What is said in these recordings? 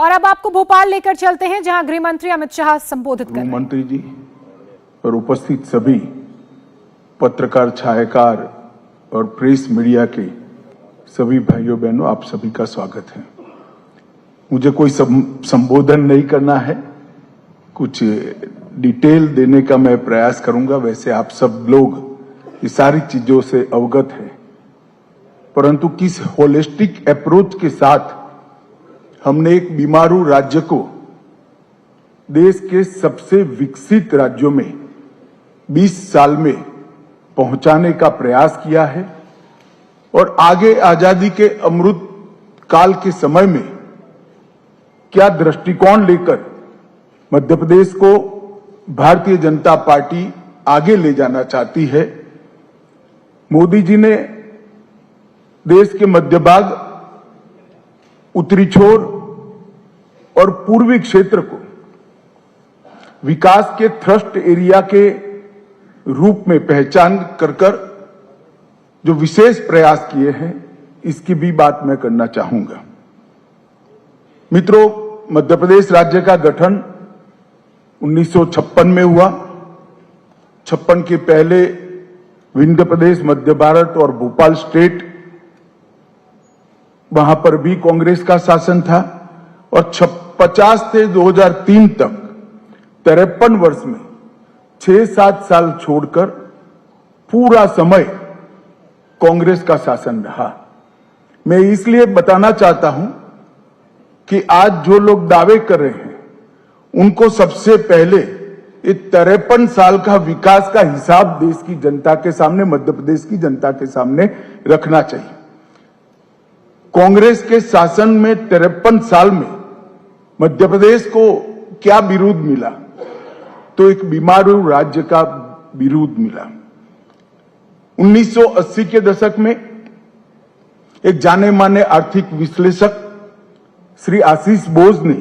और अब आपको भोपाल लेकर चलते हैं, जहां गृह मंत्री अमित शाह संबोधित कर रहे हैं। मंत्री जी और उपस्थित सभी पत्रकार, छायाकार और प्रेस मीडिया के सभी भाइयों बहनों, आप सभी का स्वागत है। मुझे कोई संबोधन नहीं करना है, कुछ डिटेल देने का मैं प्रयास करूंगा। वैसे आप सब लोग ये सारी चीजों से अवगत हैं, परंतु किस होलिस्टिक अप्रोच के साथ हमने एक बीमारू राज्य को देश के सबसे विकसित राज्यों में 20 साल में पहुंचाने का प्रयास किया है, और आगे आजादी के अमृत काल के समय में क्या दृष्टिकोण लेकर मध्य प्रदेश को भारतीय जनता पार्टी आगे ले जाना चाहती है। मोदी जी ने देश के मध्य भाग, उत्तरी छोर और पूर्वी क्षेत्र को विकास के थ्रस्ट एरिया के रूप में पहचान कर जो विशेष प्रयास किए हैं, इसकी भी बात मैं करना चाहूंगा। मित्रों, मध्य प्रदेश राज्य का गठन 1956 में हुआ। 56 के पहले विंध्य प्रदेश, मध्य भारत और भोपाल स्टेट, वहां पर भी कांग्रेस का शासन था, और 50 से 2003 तक 53 वर्ष में 6-7 साल छोड़कर पूरा समय कांग्रेस का शासन रहा। मैं इसलिए बताना चाहता हूं कि आज जो लोग दावे कर रहे हैं, उनको सबसे पहले ये 53 साल का विकास का हिसाब देश की जनता के सामने, मध्य प्रदेश की जनता के सामने रखना चाहिए। कांग्रेस के शासन में 53 साल में मध्य प्रदेश को क्या विरोध मिला? तो एक बीमारू राज्य का विरोध मिला। 1980 के दशक में एक जाने माने आर्थिक विश्लेषक श्री आशीष बोस ने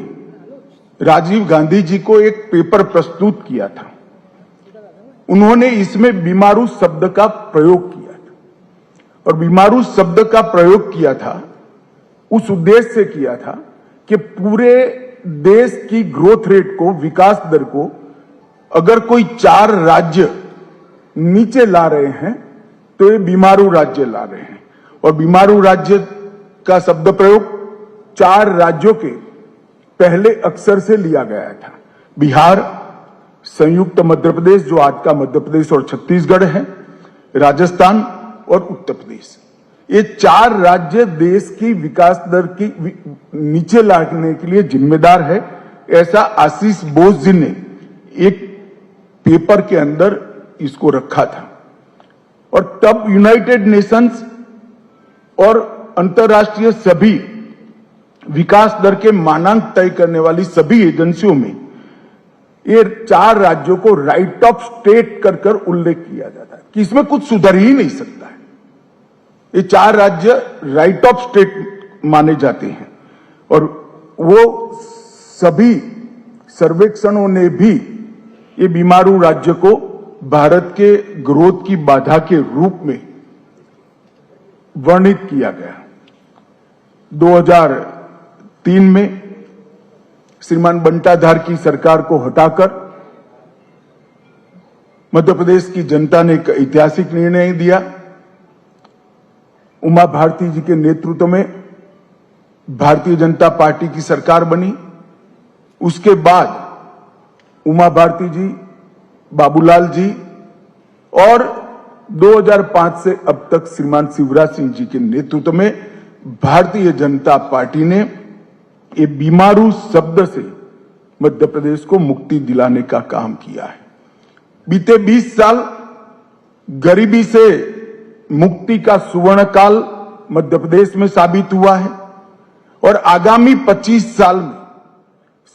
राजीव गांधी जी को एक पेपर प्रस्तुत किया था। उन्होंने इसमें बीमारू शब्द का प्रयोग किया था, और बीमारू शब्द का प्रयोग किया था उस उद्देश्य से किया था कि पूरे देश की ग्रोथ रेट को, विकास दर को अगर कोई 4 राज्य नीचे ला रहे हैं तो ये बीमारू राज्य ला रहे हैं। और बीमारू राज्य का शब्द प्रयोग 4 राज्यों के पहले अक्षर से लिया गया था। बिहार, संयुक्त मध्य प्रदेश जो आज का मध्य प्रदेश और छत्तीसगढ़ है, राजस्थान और उत्तर प्रदेश। ये 4 राज्य देश की विकास दर की नीचे लाने के लिए जिम्मेदार है, ऐसा आशीष बोस जी ने एक पेपर के अंदर इसको रखा था। और तब यूनाइटेड नेशंस और अंतर्राष्ट्रीय सभी विकास दर के मानांक तय करने वाली सभी एजेंसियों में ये 4 राज्यों को राइट ऑफ स्टेट कर उल्लेख किया जाता है कि इसमें कुछ सुधर ही नहीं सकता है। ये 4 राज्य राइट ऑफ स्टेट माने जाते हैं, और वो सभी सर्वेक्षणों ने भी ये बीमारू राज्य को भारत के ग्रोथ की बाधा के रूप में वर्णित किया गया। 2003 में श्रीमान बंटाधार की सरकार को हटाकर मध्य प्रदेश की जनता ने एक ऐतिहासिक निर्णय दिया। उमा भारती जी के नेतृत्व में भारतीय जनता पार्टी की सरकार बनी। उसके बाद उमा भारती जी, बाबूलाल जी, और 2005 से अब तक श्रीमान शिवराज सिंह जी के नेतृत्व में भारतीय जनता पार्टी ने ये बीमारू शब्द से मध्य प्रदेश को मुक्ति दिलाने का काम किया है। बीते 20 साल गरीबी से मुक्ति का सुवर्ण काल मध्य प्रदेश में साबित हुआ है, और आगामी 25 साल में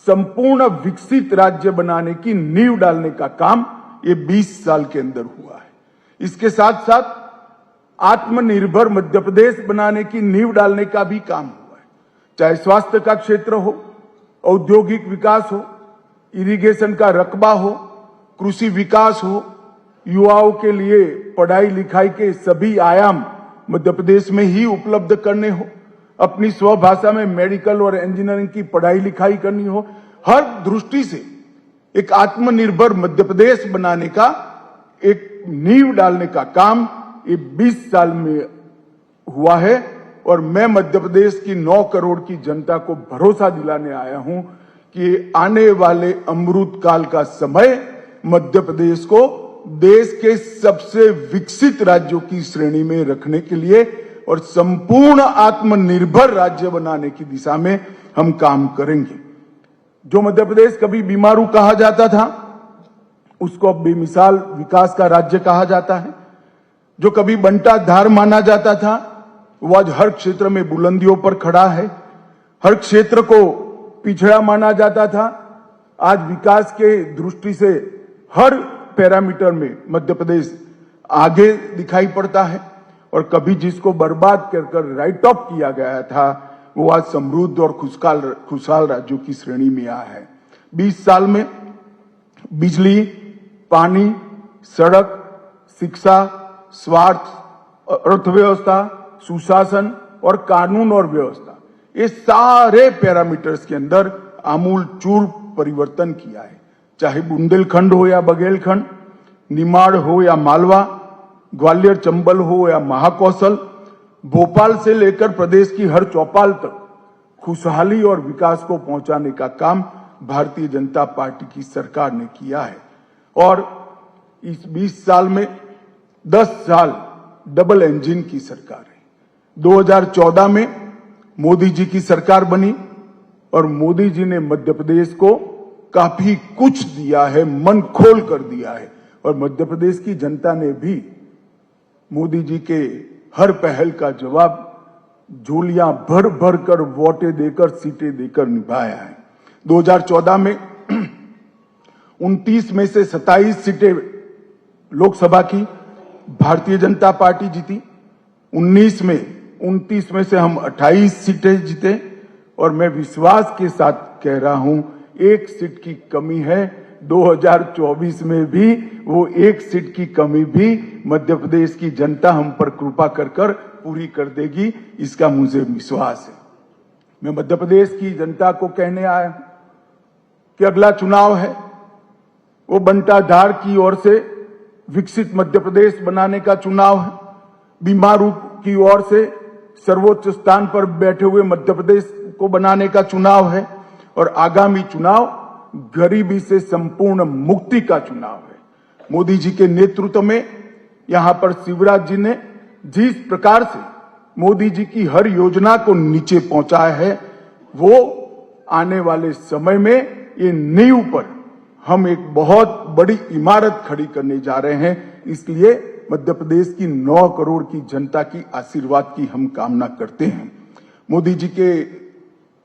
संपूर्ण विकसित राज्य बनाने की नींव डालने का काम ये 20 साल के अंदर हुआ है। इसके साथ साथ आत्मनिर्भर मध्य प्रदेश बनाने की नींव डालने का भी काम हुआ है, चाहे स्वास्थ्य का क्षेत्र हो, औद्योगिक विकास हो, इरिगेशन का रकबा हो, कृषि विकास हो, युवाओं के लिए पढ़ाई लिखाई के सभी आयाम मध्य प्रदेश में ही उपलब्ध करने हो, अपनी स्वभाषा में मेडिकल और इंजीनियरिंग की पढ़ाई लिखाई करनी हो, हर दृष्टि से एक आत्मनिर्भर मध्य प्रदेश बनाने का एक नींव डालने का काम ये 20 साल में हुआ है। और मैं मध्य प्रदेश की 9 करोड़ की जनता को भरोसा दिलाने आया हूं कि आने वाले अमृत काल का समय मध्य प्रदेश को देश के सबसे विकसित राज्यों की श्रेणी में रखने के लिए और संपूर्ण आत्मनिर्भर राज्य बनाने की दिशा में हम काम करेंगे। जो मध्य प्रदेश कभी बीमारू कहा जाता था, उसको अब बेमिसाल विकास का राज्य कहा जाता है। जो कभी बंटा धार माना जाता था, वो आज हर क्षेत्र में बुलंदियों पर खड़ा है। हर क्षेत्र को पिछड़ा माना जाता था, आज विकास के दृष्टि से हर पैरामीटर में मध्य प्रदेश आगे दिखाई पड़ता है। और कभी जिसको बर्बाद कर राइट ऑफ किया गया था, वो आज समृद्ध और खुशहाल राज्यों की श्रेणी में आया है। 20 साल में बिजली, पानी, सड़क, शिक्षा, स्वास्थ्य, अर्थव्यवस्था, सुशासन और कानून और व्यवस्था, ये सारे पैरामीटर्स के अंदर आमूल चूर परिवर्तन किया है। चाहे बुंदेलखंड हो या बघेलखंड, निमाड़ हो या मालवा, ग्वालियर चंबल हो या महाकौशल, भोपाल से लेकर प्रदेश की हर चौपाल तक खुशहाली और विकास को पहुंचाने का काम भारतीय जनता पार्टी की सरकार ने किया है। और इस 20 साल में 10 साल डबल इंजन की सरकार है। 2014 में मोदी जी की सरकार बनी और मोदी जी ने मध्य प्रदेश को काफी कुछ दिया है, मन खोल कर दिया है। और मध्य प्रदेश की जनता ने भी मोदी जी के हर पहल का जवाब झोलियां भर भर कर वोटें देकर, सीटें देकर निभाया है। 2014 में 29 में से 27 सीटें लोकसभा की भारतीय जनता पार्टी जीती। 29 में से हम 28 सीटें जीते। और मैं विश्वास के साथ कह रहा हूं, 1 सीट की कमी है। 2024 में भी वो 1 सीट की कमी भी मध्य प्रदेश की जनता हम पर कृपा कर पूरी कर देगी, इसका मुझे विश्वास है। मैं मध्य प्रदेश की जनता को कहने आया हूं कि अगला चुनाव है वो बंटाधार की ओर से विकसित मध्य प्रदेश बनाने का चुनाव है। बीमारू की ओर से सर्वोच्च स्थान पर बैठे हुए मध्य प्रदेश को बनाने का चुनाव है। और आगामी चुनाव गरीबी से संपूर्ण मुक्ति का चुनाव है। मोदी जी के नेतृत्व में यहां पर शिवराज जी ने जिस प्रकार से मोदी जी की हर योजना को नीचे पहुंचाया है, वो आने वाले समय में ये नींव पर हम एक बहुत बड़ी इमारत खड़ी करने जा रहे हैं। इसलिए मध्य प्रदेश की 9 करोड़ की जनता की आशीर्वाद की हम कामना करते हैं। मोदी जी के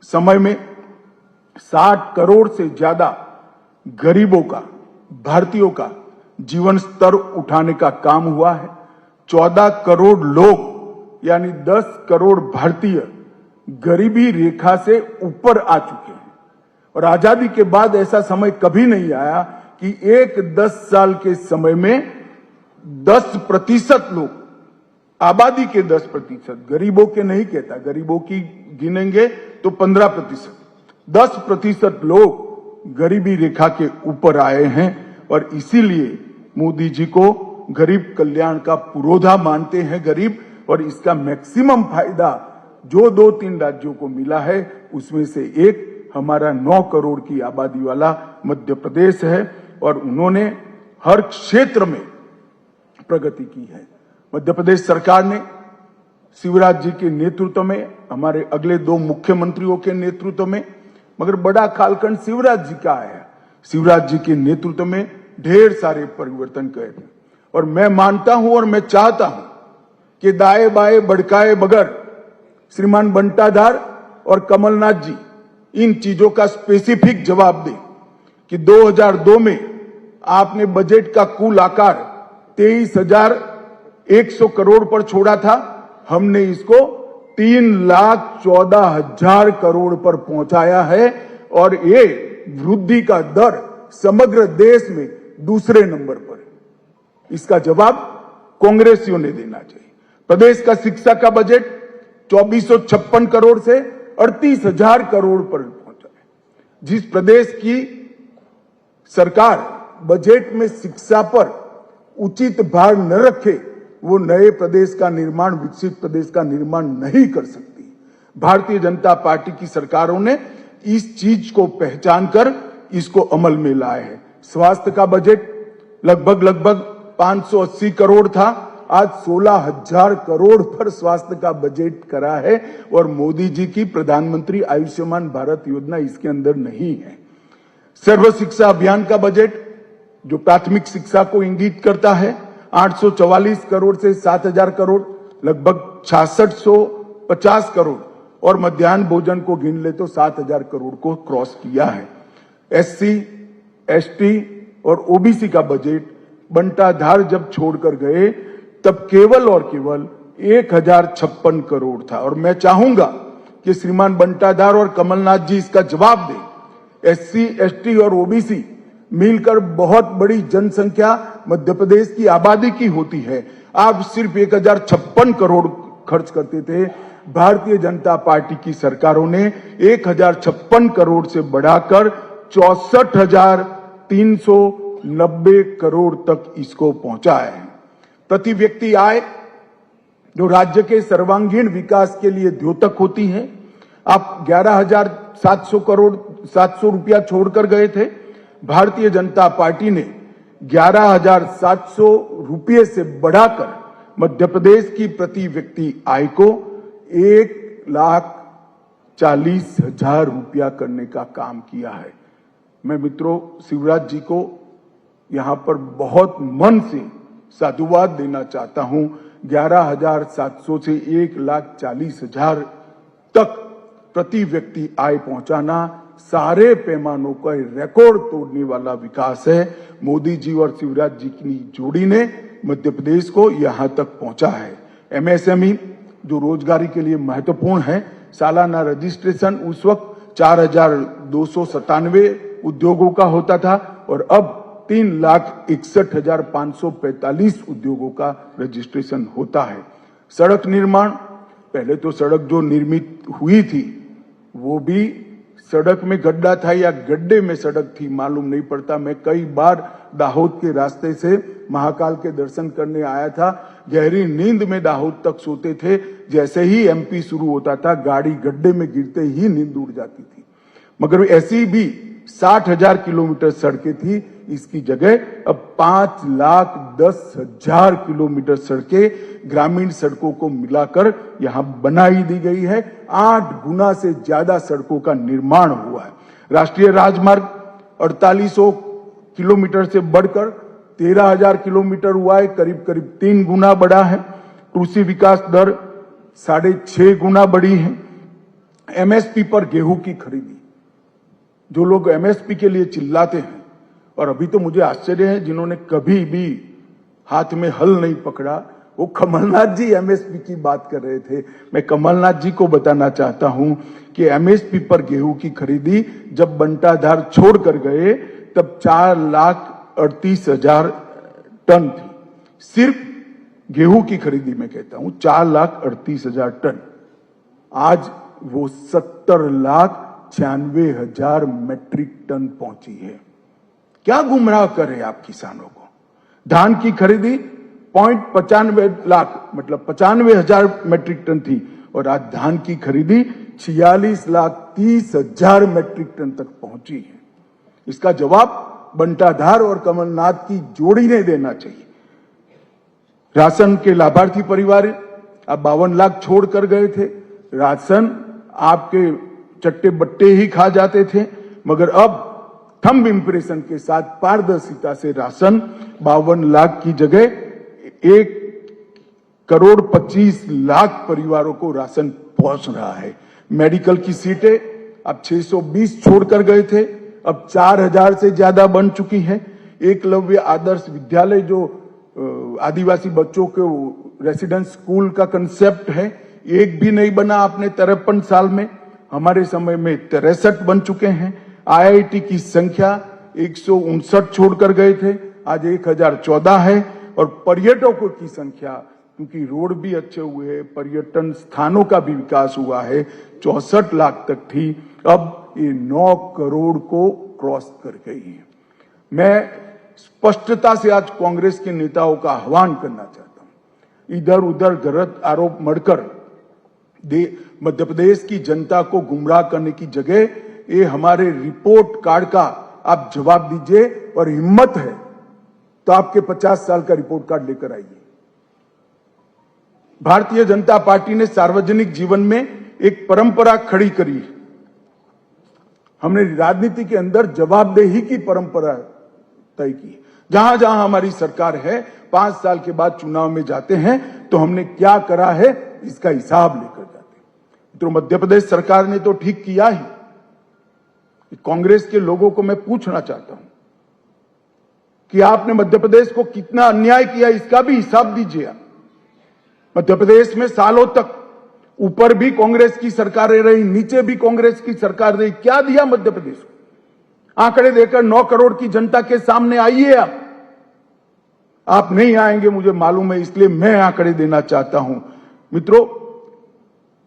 समय में 60 करोड़ से ज्यादा गरीबों का, भारतीयों का जीवन स्तर उठाने का काम हुआ है। 14 करोड़ लोग यानी 10 करोड़ भारतीय गरीबी रेखा से ऊपर आ चुके हैं। और आजादी के बाद ऐसा समय कभी नहीं आया कि एक 10 साल के समय में 10% लोग, आबादी के 10%, गरीबों के नहीं कहता, गरीबों की गिनेंगे तो 15%, 10% लोग गरीबी रेखा के ऊपर आए हैं। और इसीलिए मोदी जी को गरीब कल्याण का पुरोधा मानते हैं गरीब। और इसका मैक्सिमम फायदा जो 2-3 राज्यों को मिला है, उसमें से एक हमारा 9 करोड़ की आबादी वाला मध्य प्रदेश है। और उन्होंने हर क्षेत्र में प्रगति की है। मध्य प्रदेश सरकार ने शिवराज जी के नेतृत्व में, हमारे अगले 2 मुख्यमंत्रियों के नेतृत्व में, मगर बड़ा कालखंड शिवराज जी का है, शिवराज जी के नेतृत्व में ढेर सारे परिवर्तन करे। और मैं मानता हूं और मैं चाहता हूं कि दाए बाए भड़काए बगैर श्रीमान बंटाधार और कमलनाथ जी इन चीजों का स्पेसिफिक जवाब दें कि 2002 में आपने बजट का कुल आकार 23,100 करोड़ पर छोड़ा था, हमने इसको 3,14,000 करोड़ पर पहुंचाया है। और ये वृद्धि का दर समग्र देश में दूसरे नंबर पर है। इसका जवाब कांग्रेसियों ने देना चाहिए। प्रदेश का शिक्षा का बजट 2456 करोड़ से 38,000 करोड़ पर पहुंचा है। जिस प्रदेश की सरकार बजट में शिक्षा पर उचित भार न रखे, वो नए प्रदेश का निर्माण, विकसित प्रदेश का निर्माण नहीं कर सकती। भारतीय जनता पार्टी की सरकारों ने इस चीज को पहचान कर इसको अमल में लाए हैं। स्वास्थ्य का बजट लगभग 580 करोड़ था, आज 16,000 करोड़ पर स्वास्थ्य का बजट करा है और मोदी जी की प्रधानमंत्री आयुष्मान भारत योजना इसके अंदर नहीं है। सर्व शिक्षा अभियान का बजट जो प्राथमिक शिक्षा को इंगित करता है 844 करोड़ से 7,000 करोड़, लगभग 6650 करोड़, और मध्याह्न भोजन को गिन ले तो 7,000 करोड़ को क्रॉस किया है। एससी, एसटी और ओबीसी का बजट बंटाधार जब छोड़कर गए तब केवल और केवल 1,056 करोड़ था। और मैं चाहूंगा कि श्रीमान बंटाधार और कमलनाथ जी इसका जवाब दें। एससी, एसटी और ओबीसी मिलकर बहुत बड़ी जनसंख्या मध्य प्रदेश की आबादी की होती है। आप सिर्फ 1,056 करोड़ खर्च करते थे। भारतीय जनता पार्टी की सरकारों ने 1,056 करोड़ से बढ़ाकर 64,390 करोड़ तक इसको पहुंचा है। प्रति व्यक्ति आय जो राज्य के सर्वांगीण विकास के लिए द्योतक होती है, आप 11,700 रुपया छोड़कर गए थे। भारतीय जनता पार्टी ने 11,700 रुपये से बढ़ाकर मध्य प्रदेश की प्रति व्यक्ति आय को 1,40,000 रुपया करने का काम किया है। मैं मित्रों शिवराज जी को यहां पर बहुत मन से साधुवाद देना चाहता हूं। 11,700 से 1,40,000 तक प्रति व्यक्ति आय पहुंचाना सारे पैमानों का रिकॉर्ड तोड़ने वाला विकास है। मोदी जी और शिवराज जी की जोड़ी ने मध्य प्रदेश को यहां तक पहुंचा है। एमएसएमई जो रोजगारी के लिए महत्वपूर्ण है, सालाना रजिस्ट्रेशन उस वक्त 4,297 उद्योगों का होता था और अब 3,61,545 उद्योगों का रजिस्ट्रेशन होता है। सड़क निर्माण, पहले तो सड़क जो निर्मित हुई थी वो भी सड़क में गड्ढा था या गड्ढे में सड़क थी मालूम नहीं पड़ता। मैं कई बार दाहोद के रास्ते से महाकाल के दर्शन करने आया था, गहरी नींद में दाहोद तक सोते थे। जैसे ही एमपी शुरू होता था गाड़ी गड्ढे में गिरते ही नींद उड़ जाती थी। मगर ऐसी भी 60,000 किलोमीटर सड़कें थी, इसकी जगह अब 5,10,000 किलोमीटर सड़कें ग्रामीण सड़कों को मिलाकर यहां बनाई दी गई है। 8 गुना से ज्यादा सड़कों का निर्माण हुआ है। राष्ट्रीय राजमार्ग 4800 किलोमीटर से बढ़कर 13,000 किलोमीटर हुआ है, करीब 3 गुना बढ़ा है। कृषि विकास दर 6.5 गुना बढ़ी है। एमएसपी पर गेहूं की खरीदी, जो लोग एमएसपी के लिए चिल्लाते हैं, और अभी तो मुझे आश्चर्य है जिन्होंने कभी भी हाथ में हल नहीं पकड़ा, वो कमलनाथ जी एमएसपी की बात कर रहे थे। मैं कमलनाथ जी को बताना चाहता हूं कि एमएसपी पर गेहूं की खरीदी जब बंटाधार छोड़कर गए तब 4,38,000 टन थी। सिर्फ गेहूं की खरीदी में कहता हूं 4,38,000 टन। आज वो 70,96,000 मैट्रिक टन पहुंची है। क्या गुमराह करे आप किसानों को। धान की खरीदी 0.95 लाख मतलब 95,000 मैट्रिक टन थी और आज धान की खरीदी 46,30,000 मैट्रिक टन तक पहुंची है। इसका जवाब बंटाधार और कमलनाथ की जोड़ी ने देना चाहिए। राशन के लाभार्थी परिवार अब 52 लाख छोड़कर गए थे। राशन आपके चट्टे बट्टे ही खा जाते थे, मगर अब थंब इंप्रेशन के साथ पारदर्शिता से राशन 52 लाख की जगह 1,25,00,000 परिवारों को राशन पहुंच रहा है। मेडिकल की सीटें अब 620 छोड़कर गए थे, अब 4,000 से ज्यादा बन चुकी है। एकलव्य आदर्श विद्यालय जो आदिवासी बच्चों के रेसिडेंस स्कूल का कंसेप्ट है, एक भी नहीं बना आपने 53 साल में। हमारे समय में 63 बन चुके हैं। आईआईटी की संख्या 159 छोड़कर गए थे, आज 1,014 है और पर्यटकों की संख्या क्योंकि रोड भी अच्छे हुए, पर्यटन स्थानों का भी विकास हुआ है। 64 लाख तक थी, अब ये 9 करोड़ को क्रॉस कर गई है। मैं स्पष्टता से आज कांग्रेस के नेताओं का आह्वान करना चाहता हूं, इधर उधर गलत आरोप मढ़कर मध्य प्रदेश की जनता को गुमराह करने की जगह ये हमारे रिपोर्ट कार्ड का आप जवाब दीजिए, और हिम्मत है तो आपके 50 साल का रिपोर्ट कार्ड लेकर आइए। भारतीय जनता पार्टी ने सार्वजनिक जीवन में एक परंपरा खड़ी करी। हमने राजनीति के अंदर जवाबदेही की परंपरा तय की। जहां जहां हमारी सरकार है, 5 साल के बाद चुनाव में जाते हैं तो हमने क्या करा है इसका हिसाब लेकर जाते हैं। तो मध्य प्रदेश सरकार ने तो ठीक किया ही। कांग्रेस के लोगों को मैं पूछना चाहता हूं कि आपने मध्य प्रदेश को कितना अन्याय किया, इसका भी हिसाब दीजिए आप। मध्य प्रदेश में सालों तक ऊपर भी कांग्रेस की सरकारें रही, नीचे भी कांग्रेस की सरकार रही, क्या दिया मध्य प्रदेश को? आंकड़े देकर 9 करोड़ की जनता के सामने आइए आप नहीं आएंगे मुझे मालूम है, इसलिए मैं आंकड़े देना चाहता हूं। मित्रों,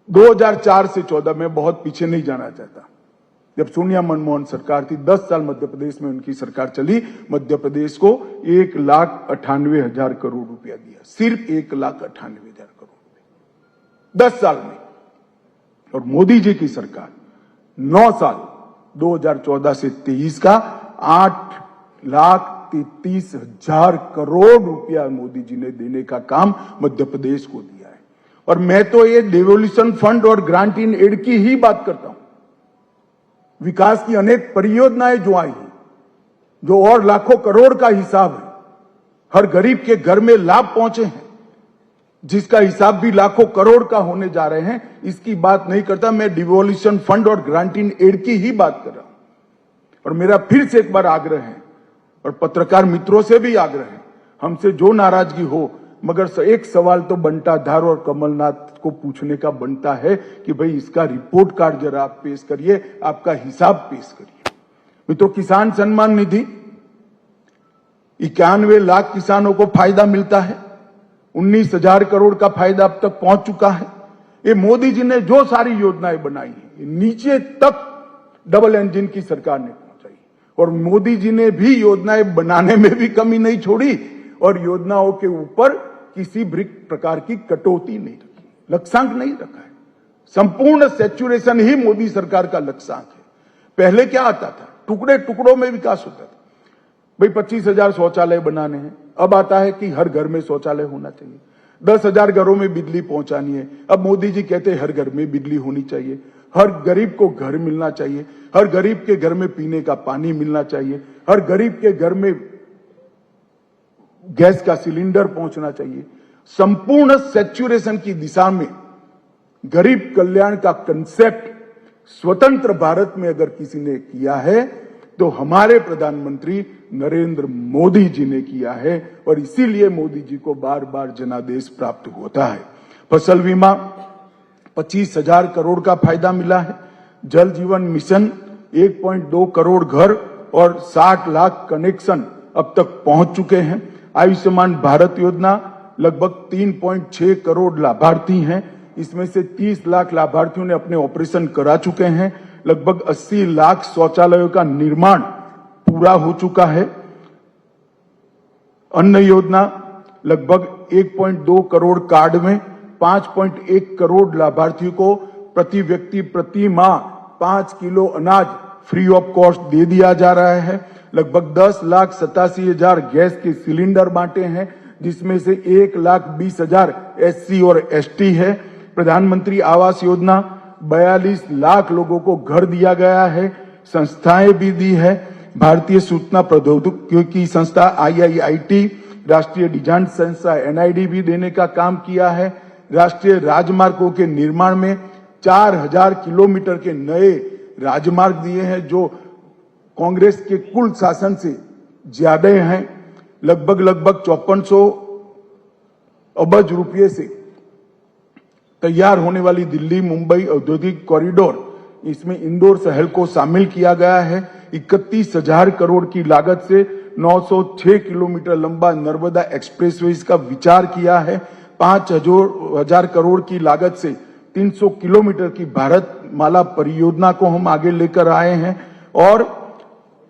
2004 से 14 में बहुत पीछे नहीं जाना चाहता। जब सोनिया मनमोहन सरकार थी, 10 साल मध्य प्रदेश में उनकी सरकार चली, मध्य प्रदेश को 1,98,000 करोड़ रुपया दिया, सिर्फ 1,98,000 करोड़ रुपया 10 साल में। और मोदी जी की सरकार 9 साल 2014 से 23 का 8,33,000 करोड़ रुपया मोदी जी ने देने का काम मध्य प्रदेश को दिया है। और मैं तो ये डेवोल्यूशन फंड और ग्रांट इन एड की ही बात करता हूं। विकास की अनेक परियोजनाएं जो आई हैं, जो और लाखों करोड़ का हिसाब है, हर गरीब के घर में लाभ पहुंचे हैं, जिसका हिसाब भी लाखों करोड़ का होने जा रहे हैं, इसकी बात नहीं करता। मैं डिवोल्यूशन फंड और ग्रांट इन एड की ही बात कर रहा हूं। और मेरा फिर से एक बार आग्रह है, और पत्रकार मित्रों से भी आग्रह है, हमसे जो नाराजगी हो, मगर एक सवाल तो बंटाधार और कमलनाथ को पूछने का बनता है कि भाई इसका रिपोर्ट कार्ड जरा आप पेश करिए, आपका हिसाब पेश करिए। मित्रों, किसान सम्मान निधि 91 लाख किसानों को फायदा मिलता है, 19,000 करोड़ का फायदा अब तक पहुंच चुका है। ये मोदी जी ने जो सारी योजनाएं बनाई है, नीचे तक डबल इंजन की सरकार ने पहुंचाई, और मोदी जी ने भी योजनाएं बनाने में भी कमी नहीं छोड़ी, और योजनाओं के ऊपर किसी भी प्रकार की कटौती नहीं रखी, लक्ष्यांक नहीं रखा है। संपूर्ण सैचुरेशन ही मोदी सरकार का लक्ष्यांक है। पहले क्या आता था, टुकड़े टुकड़ों में विकास होता था। भाई 25,000 शौचालय बनाने हैं, अब आता है कि हर घर में शौचालय होना चाहिए। 10,000 घरों में बिजली पहुंचानी है, अब मोदी जी कहते हैं हर घर में बिजली होनी चाहिए। हर गरीब को घर मिलना चाहिए, हर गरीब के घर में पीने का पानी मिलना चाहिए, हर गरीब के घर में गैस का सिलेंडर पहुंचना चाहिए। संपूर्ण सैचुरेशन की दिशा में गरीब कल्याण का कंसेप्ट स्वतंत्र भारत में अगर किसी ने किया है तो हमारे प्रधानमंत्री नरेंद्र मोदी जी ने किया है, और इसीलिए मोदी जी को बार बार जनादेश प्राप्त होता है। फसल बीमा 25,000 करोड़ का फायदा मिला है। जल जीवन मिशन 1.2 करोड़ घर और 60 लाख कनेक्शन अब तक पहुंच चुके हैं। आयुष्मान भारत योजना लगभग 3.6 करोड़ लाभार्थी हैं, इसमें से 30 लाख लाभार्थियों ने अपने ऑपरेशन करा चुके हैं। लगभग 80 लाख शौचालयों का निर्माण पूरा हो चुका है। अन्न योजना लगभग 1.2 करोड़ कार्ड में 5.1 करोड़ लाभार्थियों को प्रति व्यक्ति प्रति माह 5 किलो अनाज फ्री ऑफ कॉस्ट दे दिया जा रहा है। लगभग 10,87,000 गैस के सिलेंडर बांटे हैं, जिसमें से 1,20,000 SC और ST है। प्रधानमंत्री आवास योजना 42 लाख लोगों को घर दिया गया है। संस्थाएं भी दी है। भारतीय सूचना प्रौद्योगिकी संस्था IIIT, राष्ट्रीय डिजाइन संस्था NID भी देने का काम किया है। राष्ट्रीय राजमार्गों के निर्माण में 4,000 किलोमीटर के नए राजमार्ग दिए हैं, जो कांग्रेस के कुल शासन से ज्यादा हैं। लगभग 5400 अरब रुपये से तैयार होने वाली दिल्ली मुंबई औद्योगिक कॉरिडोर, इसमें इंदौर शहर को शामिल किया गया है। 31,000 करोड़ की लागत से 906 किलोमीटर लंबा नर्मदा एक्सप्रेसवे का विचार किया है। 5,000 करोड़ की लागत से 300 किलोमीटर की भारत माला परियोजना को हम आगे लेकर आए हैं और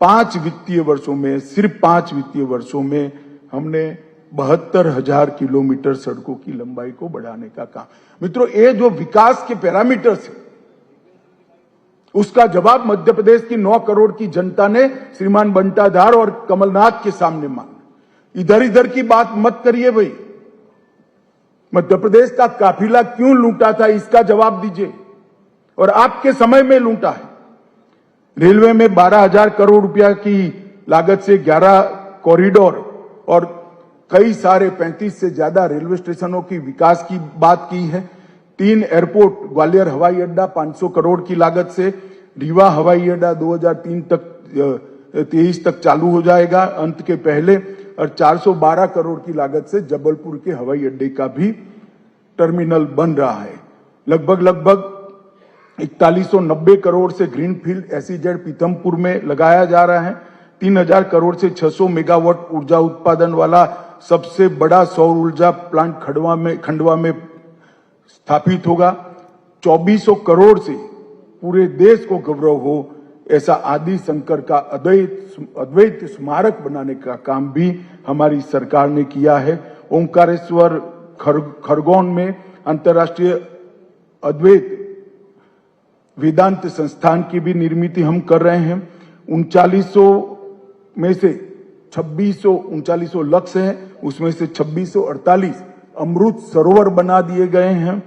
5 वित्तीय वर्षों में, सिर्फ 5 वित्तीय वर्षों में हमने 72,000 किलोमीटर सड़कों की लंबाई को बढ़ाने का काम। मित्रों, ये जो विकास के पैरामीटर्स है उसका जवाब मध्य प्रदेश की 9 करोड़ की जनता ने श्रीमान बंटाधार और कमलनाथ के सामने मांगा। इधर इधर की बात मत करिए भाई। मध्य प्रदेश का काफिला क्यों लूटा था, इसका जवाब दीजिए। और आपके समय में लूटा है। रेलवे में 12,000 करोड़ रुपया की लागत से 11 कॉरिडोर और कई सारे 35 से ज्यादा रेलवे स्टेशनों की विकास की बात की है। 3 एयरपोर्ट, ग्वालियर हवाई अड्डा 500 करोड़ की लागत से, रीवा हवाई अड्डा 2023 तक चालू हो जाएगा अंत के पहले, और 412 करोड़ की लागत से जबलपुर के हवाई अड्डे का भी टर्मिनल बन रहा है। लगभग 4190 करोड़ से ग्रीनफील्ड एसईजेड पीथमपुर में लगाया जा रहा है। 3,000 करोड़ से 600 मेगावाट ऊर्जा उत्पादन वाला सबसे बड़ा सौर ऊर्जा प्लांट खंडवा में स्थापित होगा। 2400 करोड़ से पूरे देश को गौरव हो ऐसा आदि शंकर का अद्वैत स्मारक बनाने का काम भी हमारी सरकार ने किया है। ओंकारेश्वर खरगोन में अंतर्राष्ट्रीय अद्वैत वेदांत संस्थान की भी निर्मित हम कर रहे हैं। 3900 में से 2639 लक्ष्य है, उसमें से 2648 अमृत सरोवर बना दिए गए हैं।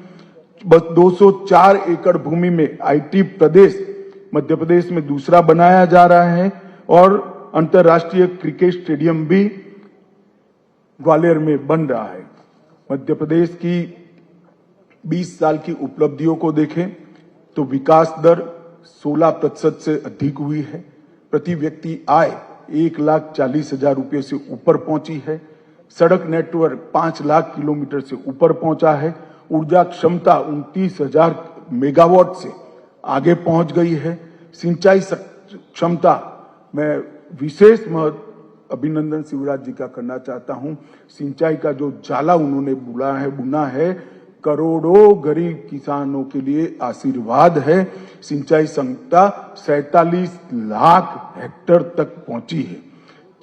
बस 204 एकड़ भूमि में आईटी प्रदेश मध्य प्रदेश में दूसरा बनाया जा रहा है और अंतर्राष्ट्रीय क्रिकेट स्टेडियम भी ग्वालियर में बन रहा है। मध्य प्रदेश की 20 साल की उपलब्धियों को देखें तो विकास दर 16% से अधिक हुई है। प्रति व्यक्ति आय 1,40,000 रुपये से ऊपर पहुंची है। सड़क नेटवर्क 5 लाख किलोमीटर से ऊपर पहुंचा है। ऊर्जा क्षमता 29,000 मेगावाट से आगे पहुंच गई है। सिंचाई क्षमता में विशेष अभिनंदन शिवराज जी का करना चाहता हूं। सिंचाई का जो जाला उन्होंने बुना है करोड़ों गरीब किसानों के लिए आशीर्वाद है। सिंचाई क्षमता 47 लाख हेक्टेयर तक पहुंची है।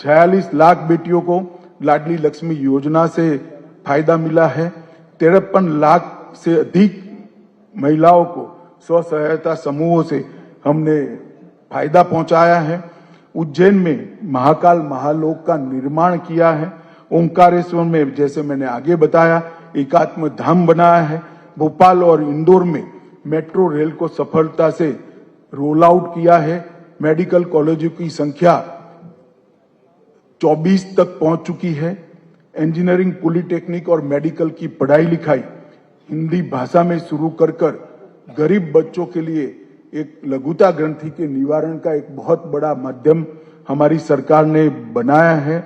46 लाख बेटियों को लाडली लक्ष्मी योजना से फायदा मिला है। 53 लाख से अधिक महिलाओं को स्व सहायता समूहों से हमने फायदा पहुंचाया है। उज्जैन में महाकाल महालोक का निर्माण किया है। ओंकारेश्वर में, जैसे मैंने आगे बताया, एकात्म धाम बनाया है। भोपाल और इंदौर में मेट्रो रेल को सफलता से रोल आउट किया है। मेडिकल कॉलेजों की संख्या 24 तक पहुंच चुकी है। इंजीनियरिंग, पॉलिटेक्निक और मेडिकल की पढ़ाई लिखाई हिंदी भाषा में शुरू कर गरीब बच्चों के लिए एक लघुता ग्रंथि के निवारण का एक बहुत बड़ा माध्यम हमारी सरकार ने बनाया है।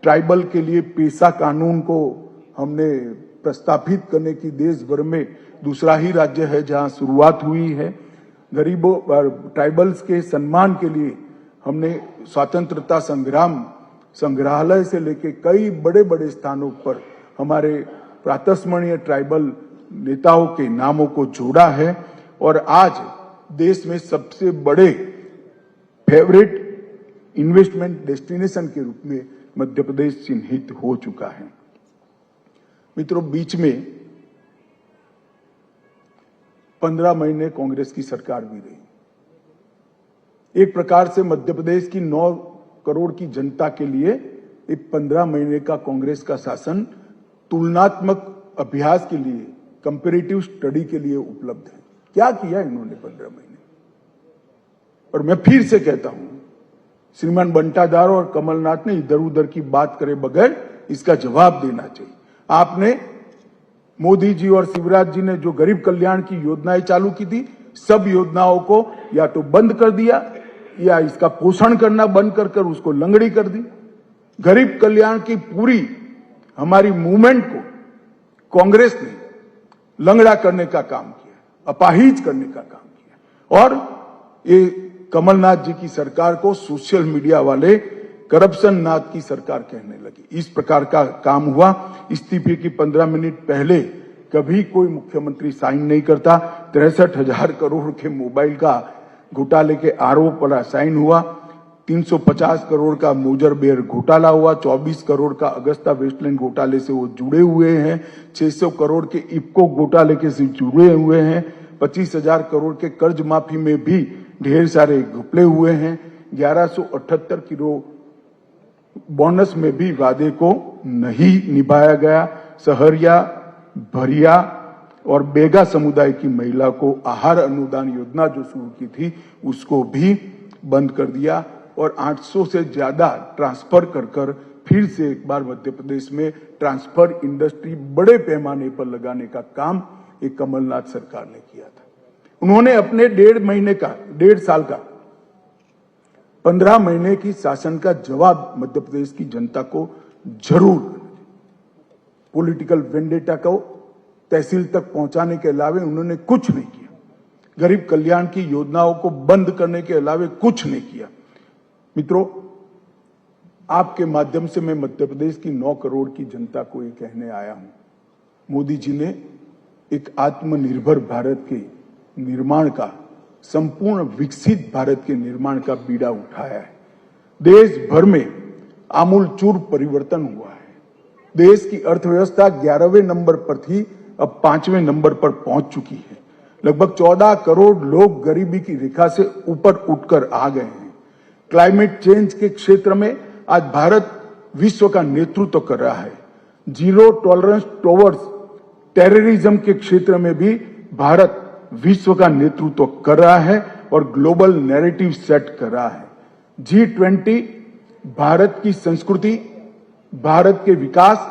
ट्राइबल के लिए पेशा कानून को हमने प्रस्तावित करने की देश भर में दूसरा ही राज्य है जहां शुरुआत हुई है। गरीबों ट्राइबल्स के सम्मान के लिए हमने स्वतंत्रता संग्राम संग्रहालय से लेकर कई बड़े बड़े स्थानों पर हमारे प्रातस्मरणीय ट्राइबल नेताओं के नामों को जोड़ा है और आज देश में सबसे बड़े फेवरेट इन्वेस्टमेंट डेस्टिनेशन के रूप में मध्य प्रदेश चिन्हित हो चुका है। मित्रों, बीच में 15 महीने कांग्रेस की सरकार भी रही। एक प्रकार से मध्य प्रदेश की 9 करोड़ की जनता के लिए एक 15 महीने का कांग्रेस का शासन तुलनात्मक अभ्यास के लिए, कंपैरेटिव स्टडी के लिए उपलब्ध है। क्या किया इन्होंने 15 महीने? और मैं फिर से कहता हूं, श्रीमान बंटाधार और कमलनाथ ने इधर उधर की बात करे बगैर इसका जवाब देना चाहिए। आपने, मोदी जी और शिवराज जी ने जो गरीब कल्याण की योजनाएं चालू की थी, सब योजनाओं को या तो बंद कर दिया या इसका पोषण करना बंद कर उसको लंगड़ी कर दी। गरीब कल्याण की पूरी हमारी मूवमेंट को कांग्रेस ने लंगड़ा करने का काम किया, अपाहिज करने का काम किया। और ये कमलनाथ जी की सरकार को सोशल मीडिया वाले करप्शन नाथ की सरकार कहने लगी। इस प्रकार का काम हुआ। इस्तीफे की 15 मिनट पहले कभी कोई मुख्यमंत्री साइन नहीं करता। 63,000 करोड़ के मोबाइल का घोटाले के आरोप पर साइन हुआ। 350 करोड़ का मोजरबेर घोटाला हुआ। 24 करोड़ का अगस्ता वेस्टलैंड घोटाले से वो जुड़े हुए हैं। 600 करोड़ के इफ्को घोटाले के से जुड़े हुए हैं। 25,000 करोड़ के कर्ज माफी में भी ढेर सारे घपले हुए हैं। 1178 करोड़ बोनस में भी वादे को नहीं निभाया गया। सहरिया, भरिया और बेगा समुदाय की महिला को आहार अनुदान योजना जो शुरू की थी उसको भी बंद कर दिया और 800 से ज्यादा ट्रांसफर कर फिर से एक बार मध्य प्रदेश में ट्रांसफर इंडस्ट्री बड़े पैमाने पर लगाने का काम एक कमलनाथ सरकार ने किया था। उन्होंने अपने 1.5 साल का 15 महीने की शासन का जवाब मध्य प्रदेश की जनता को जरूर पॉलिटिकल वेंडेटा को तहसील तक पहुंचाने के अलावे उन्होंने कुछ नहीं किया। गरीब कल्याण की योजनाओं को बंद करने के अलावे कुछ नहीं किया। मित्रों, आपके माध्यम से मैं मध्य प्रदेश की 9 करोड़ की जनता को ये कहने आया हूं, मोदी जी ने एक आत्मनिर्भर भारत के निर्माण का, संपूर्ण विकसित भारत के निर्माण का बीड़ा उठाया है। देश भर में आमूलचूल परिवर्तन हुआ है। देश की अर्थव्यवस्था 11वें नंबर पर थी, अब 5वें नंबर पर पहुंच चुकी है। लगभग 14 करोड़ लोग गरीबी की रेखा से ऊपर उठकर आ गए हैं। क्लाइमेट चेंज के क्षेत्र में आज भारत विश्व का नेतृत्व कर रहा है। जीरो टॉलरेंस टुवर्ड्स टेररिज्म के क्षेत्र में भी भारत विश्व का नेतृत्व कर रहा है और ग्लोबल नैरेटिव सेट कर रहा है। G20 भारत की संस्कृति, भारत के विकास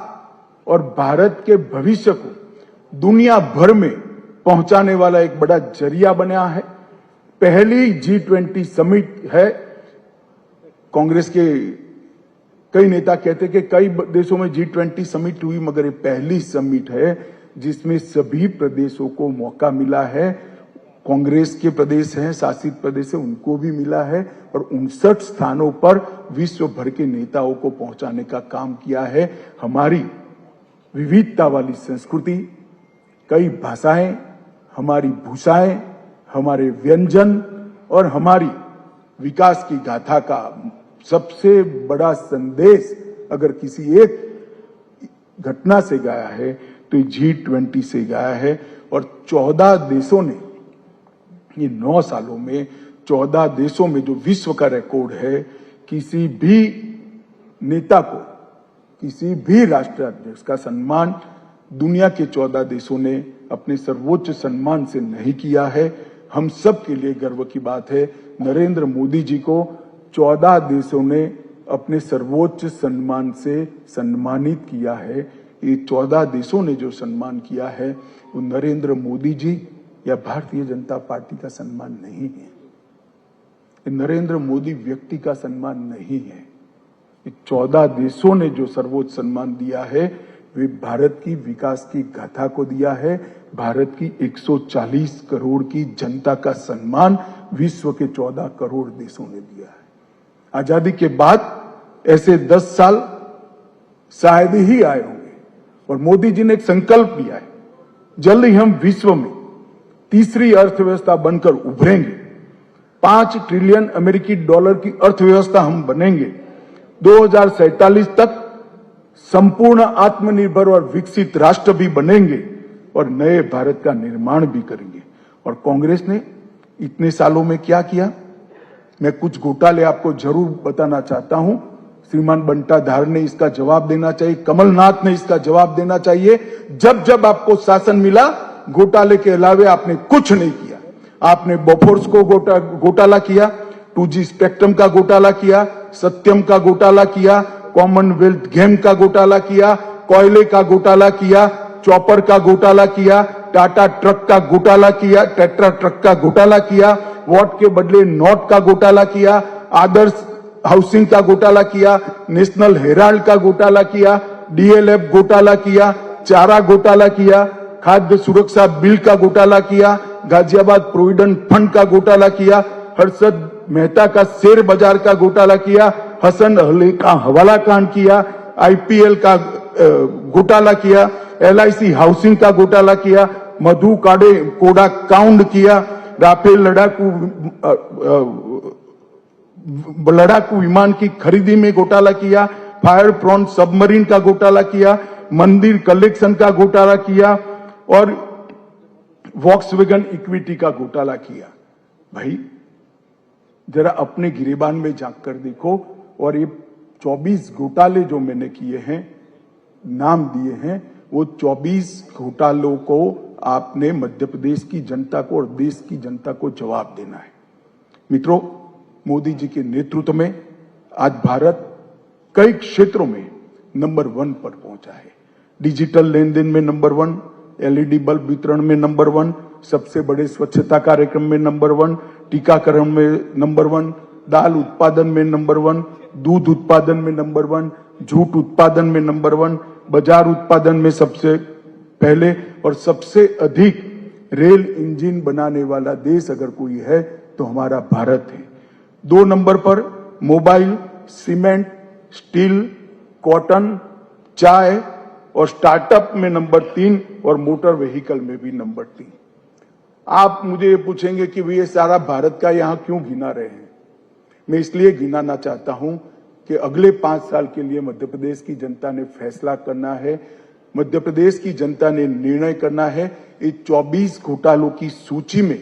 और भारत के भविष्य को दुनिया भर में पहुंचाने वाला एक बड़ा जरिया बना है। पहली G20 समिट है। कांग्रेस के कई नेता कहते कि कई देशों में G20 समिट हुई, मगर ये पहली समिट है जिसमें सभी प्रदेशों को मौका मिला है। कांग्रेस के प्रदेश हैं, शासित प्रदेश है, उनको भी मिला है और 59 स्थानों पर विश्व भर के नेताओं को पहुंचाने का काम किया है। हमारी विविधता वाली संस्कृति, कई भाषाएं, हमारी भूषाएं, हमारे व्यंजन और हमारी विकास की गाथा का सबसे बड़ा संदेश अगर किसी एक घटना से गया है तो G20 से गया है। और 14 देशों ने ये 9 सालों में 14 देशों में जो विश्व का रिकॉर्ड है, किसी भी नेता को, किसी भी राष्ट्राध्यक्ष का सम्मान दुनिया के 14 देशों ने अपने सर्वोच्च सम्मान से नहीं किया है। हम सब के लिए गर्व की बात है, नरेंद्र मोदी जी को 14 देशों ने अपने सर्वोच्च सम्मान से सम्मानित किया है। ये 14 देशों ने जो सम्मान किया है वो नरेंद्र मोदी जी या भारतीय जनता पार्टी का सम्मान नहीं है। ये नरेंद्र मोदी व्यक्ति का सम्मान नहीं है। ये 14 देशों ने जो सर्वोच्च सम्मान दिया है वे भारत की विकास की गाथा को दिया है। भारत की 140 करोड़ की जनता का सम्मान विश्व के 14 करोड़ देशों ने दिया है। आजादी के बाद ऐसे 10 साल शायद ही आए होंगे और मोदी जी ने एक संकल्प लिया है, जल्द ही हम विश्व में तीसरी अर्थव्यवस्था बनकर उभरेंगे। 5 ट्रिलियन अमेरिकी डॉलर की अर्थव्यवस्था हम बनेंगे। 2047 तक संपूर्ण आत्मनिर्भर और विकसित राष्ट्र भी बनेंगे और नए भारत का निर्माण भी करेंगे। और कांग्रेस ने इतने सालों में क्या किया, मैं कुछ घोटाले आपको जरूर बताना चाहता हूं। श्रीमान बंटाधार ने इसका जवाब देना चाहिए, कमलनाथ ने इसका जवाब देना चाहिए। जब जब आपको शासन मिला, घोटाले के अलावे आपने कुछ नहीं किया। आपने बोफोर्स को घोटाला किया, 2G स्पेक्ट्रम का घोटाला किया, सत्यम का घोटाला किया, कॉमनवेल्थ गेम का घोटाला किया, कोयले का घोटाला किया, चॉपर का घोटाला किया, टाटा ट्रक का घोटाला किया, टेट्रा ट्रक का घोटाला किया, वोट के बदले नोट का घोटाला किया, आदर्श हाउसिंग का घोटाला किया, नेशनल हेराल्ड का घोटाला किया, DLF घोटाला किया, चारा घोटाला किया, खाद्य सुरक्षा बिल का घोटाला किया, गाजियाबाद प्रोविडेंट फंड का घोटाला किया, हर्षद मेहता का शेयर बाजार का घोटाला किया, हसन अली का हवाला कांड किया, आईपीएल का घोटाला किया, एलआईसी हाउसिंग का घोटाला किया, मधु कोड़ा कांड किया, राफेल लड़ाकू विमान की खरीदी में घोटाला किया, फायर प्रॉन सबमरीन का घोटाला किया, मंदिर कलेक्शन का घोटाला किया और वॉक्सवैगन इक्विटी का घोटाला किया। भाई जरा अपने गिरेबान में झांक कर देखो और ये 24 घोटाले जो मैंने किए हैं, नाम दिए हैं, वो 24 घोटालों को आपने मध्य प्रदेश की जनता को और देश की जनता को जवाब देना है। मित्रों, मोदी जी के नेतृत्व में आज भारत कई क्षेत्रों में नंबर 1 पर पहुंचा है। डिजिटल लेन देन में नंबर 1, एलईडी बल्ब वितरण में नंबर 1, सबसे बड़े स्वच्छता कार्यक्रम में नंबर 1, टीकाकरण में नंबर 1, दाल उत्पादन में नंबर 1, दूध उत्पादन में नंबर 1, जूट उत्पादन में नंबर 1, बाजार उत्पादन में सबसे पहले और सबसे अधिक रेल इंजन बनाने वाला देश अगर कोई है तो हमारा भारत है। 2 नंबर पर मोबाइल, सीमेंट, स्टील, कॉटन, चाय और स्टार्टअप में नंबर 3 और मोटर व्हीकल में भी नंबर 3। आप मुझे ये पूछेंगे कि ये सारा भारत का यहां क्यों गिना रहे हैं? मैं इसलिए गिनाना चाहता हूं कि अगले 5 साल के लिए मध्य प्रदेश की जनता ने फैसला करना है, मध्य प्रदेश की जनता ने निर्णय करना है। इस 24 घोटालों की सूची में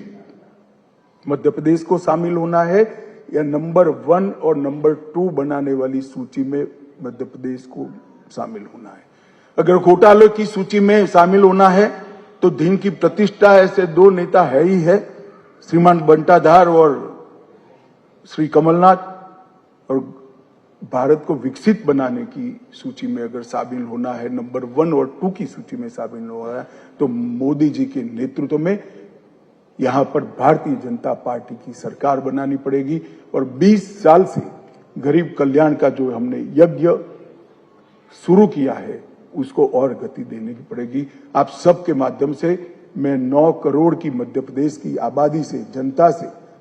मध्य प्रदेश को शामिल होना है या नंबर 1 और नंबर 2 बनाने वाली सूची में मध्य प्रदेश को शामिल होना है। अगर घोटालों की सूची में शामिल होना है तो दिन की प्रतिष्ठा ऐसे 2 नेता है ही है, श्रीमान बंटाधार और श्री कमलनाथ, और भारत को विकसित बनाने की सूची में अगर शामिल होना है, नंबर 1 और 2 की सूची में शामिल होना है, तो मोदी जी के नेतृत्व में यहां पर भारतीय जनता पार्टी की सरकार बनानी पड़ेगी और 20 साल से गरीब कल्याण का जो हमने यज्ञ शुरू किया है उसको और गति देने की पड़ेगी। आप सबके माध्यम से मैं 9 करोड़ की मध्य प्रदेश की आबादी से,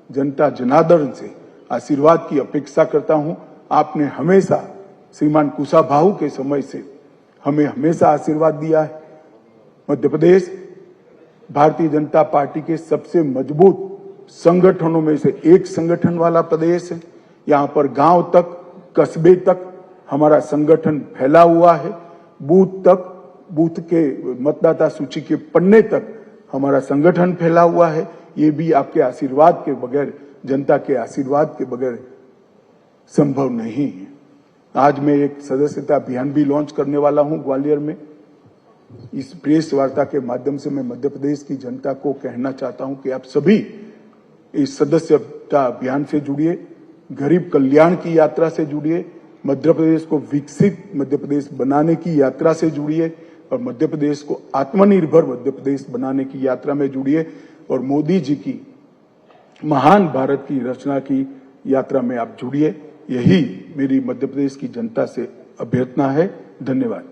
जनता जनार्दन से आशीर्वाद की अपेक्षा करता हूं। आपने हमेशा श्रीमान कुशाभाऊ के समय से हमें हमेशा आशीर्वाद दिया है। मध्य प्रदेश भारतीय जनता पार्टी के सबसे मजबूत संगठनों में से एक संगठन वाला प्रदेश है। यहां पर गांव तक, कस्बे तक हमारा संगठन फैला हुआ है, बूथ के मतदाता सूची के पन्ने तक हमारा संगठन फैला हुआ है। ये भी आपके आशीर्वाद के बगैर, जनता के आशीर्वाद के बगैर संभव नहीं है। आज मैं एक सदस्यता अभियान भी लॉन्च करने वाला हूं ग्वालियर में। इस प्रेस वार्ता के माध्यम से मैं मध्य प्रदेश की जनता को कहना चाहता हूं कि आप सभी इस सदस्यता अभियान से जुड़िए, गरीब कल्याण की यात्रा से जुड़िए, मध्य प्रदेश को विकसित मध्य प्रदेश बनाने की यात्रा से जुड़िए और मध्य प्रदेश को आत्मनिर्भर मध्य प्रदेश बनाने की यात्रा में जुड़िए और मोदी जी की महान भारत की रचना की यात्रा में आप जुड़िए। यही मेरी मध्य प्रदेश की जनता से अभ्यर्थना है। धन्यवाद।